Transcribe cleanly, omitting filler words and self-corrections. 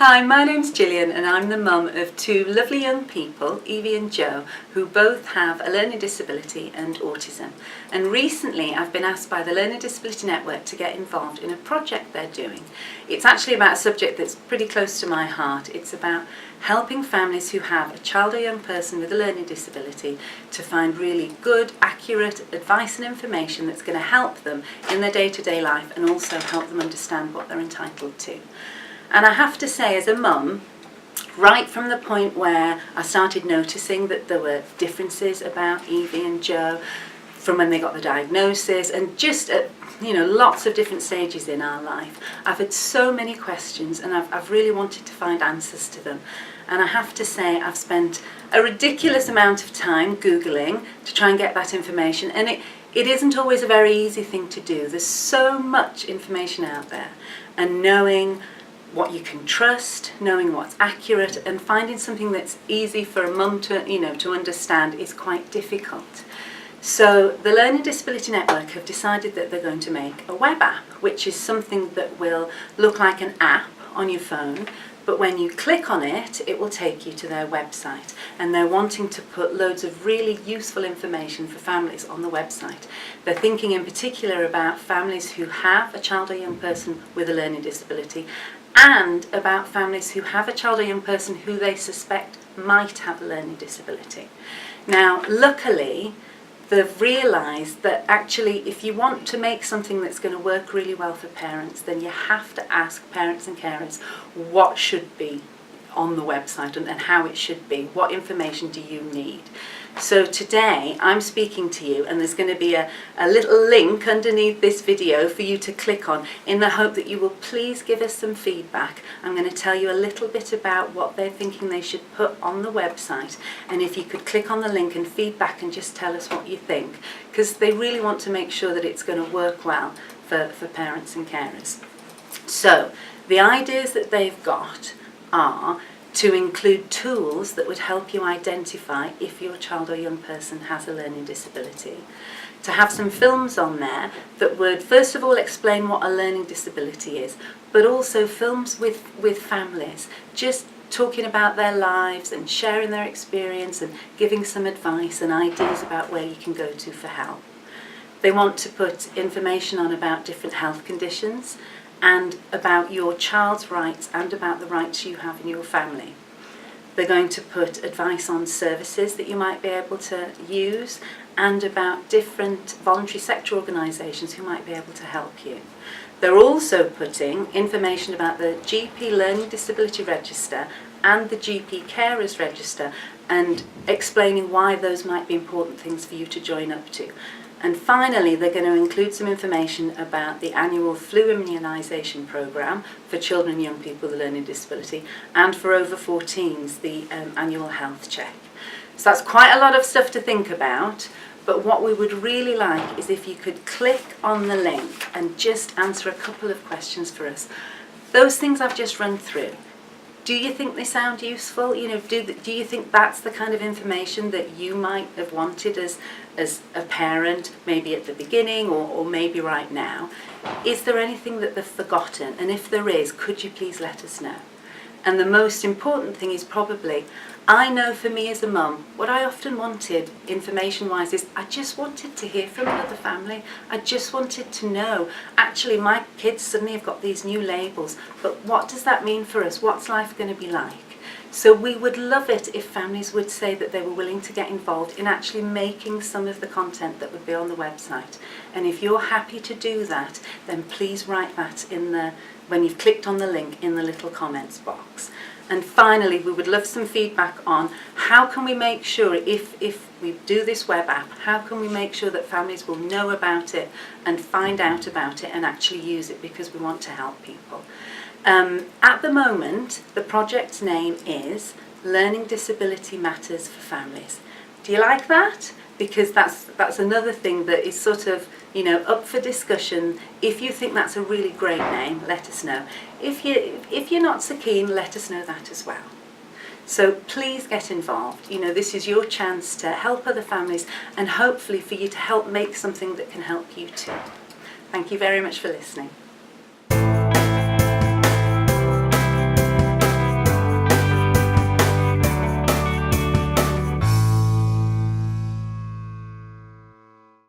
Hi, my name's Gillian and I'm the mum of two lovely young people, Evie and Joe, who both have a learning disability and autism. And recently I've been asked by the Learning Disability Network to get involved in a project they're doing. It's actually about a subject that's pretty close to my heart. It's about helping families who have a child or young person with a learning disability to find really good, accurate advice and information that's going to help them in their day-to-day life and also help them understand what they're entitled to. And I have to say, as a mum, right from the point where I started noticing that there were differences about Evie and Joe from when they got the diagnosis and just at lots of different stages in our life, I've had so many questions and I've really wanted to find answers to them. And I have to say I've spent a ridiculous amount of time Googling to try and get that information, and it isn't always a very easy thing to do. There's so much information out there, and knowing what you can trust, knowing what's accurate, and finding something that's easy for a mum to understand is quite difficult. So the Learning Disability Network have decided that they're going to make a web app, which is something that will look like an app on your phone, but when you click on it, it will take you to their website. And they're wanting to put loads of really useful information for families on the website. They're thinking in particular about families who have a child or young person with a learning disability, and about families who have a child or young person who they suspect might have a learning disability. Now, luckily, they've realised that actually if you want to make something that's going to work really well for parents, then you have to ask parents and carers what should be on the website and how it should be. What information do you need? So today I'm speaking to you, and there's going to be a little link underneath this video for you to click on in the hope that you will please give us some feedback. I'm going to tell you a little bit about what they're thinking they should put on the website, and if you could click on the link and feedback and just tell us what you think, because they really want to make sure that it's going to work well for parents and carers. So the ideas that they've got are to include tools that would help you identify if your child or young person has a learning disability. To have some films on there that would first of all explain what a learning disability is, but also films with families, just talking about their lives and sharing their experience and giving some advice and ideas about where you can go to for help. They want to put information on about different health conditions and about your child's rights and about the rights you have in your family. They're going to put advice on services that you might be able to use and about different voluntary sector organisations who might be able to help you. They're also putting information about the GP Learning Disability Register and the GP Carers Register and explaining why those might be important things for you to join up to. And finally, they're going to include some information about the annual flu immunisation programme for children and young people with a learning disability, and for over 14s, the annual health check. So that's quite a lot of stuff to think about, but what we would really like is if you could click on the link and just answer a couple of questions for us. Those things I've just run through, do you think they sound useful? Do you think that's the kind of information that you might have wanted as a parent, maybe at the beginning or maybe right now? Is there anything that they've forgotten? And if there is, could you please let us know? And the most important thing is probably, I know for me as a mum, what I often wanted information-wise is I just wanted to hear from another family. I just wanted to know, actually my kids suddenly have got these new labels, but what does that mean for us? What's life going to be like? So we would love it if families would say that they were willing to get involved in actually making some of the content that would be on the website. And if you're happy to do that, then please write that when you've clicked on the link in the little comments box. And finally, we would love some feedback on how can we make sure, if we do this web app, how can we make sure that families will know about it and find out about it and actually use it, because we want to help people. At the moment, the project's name is Learning Disability Matters for Families. Do you like that? Because that's another thing that is sort of up for discussion. If you think that's a really great name, let us know. If you're not so keen, let us know that as well. So please get involved. This is your chance to help other families and hopefully for you to help make something that can help you too. Thank you very much for listening.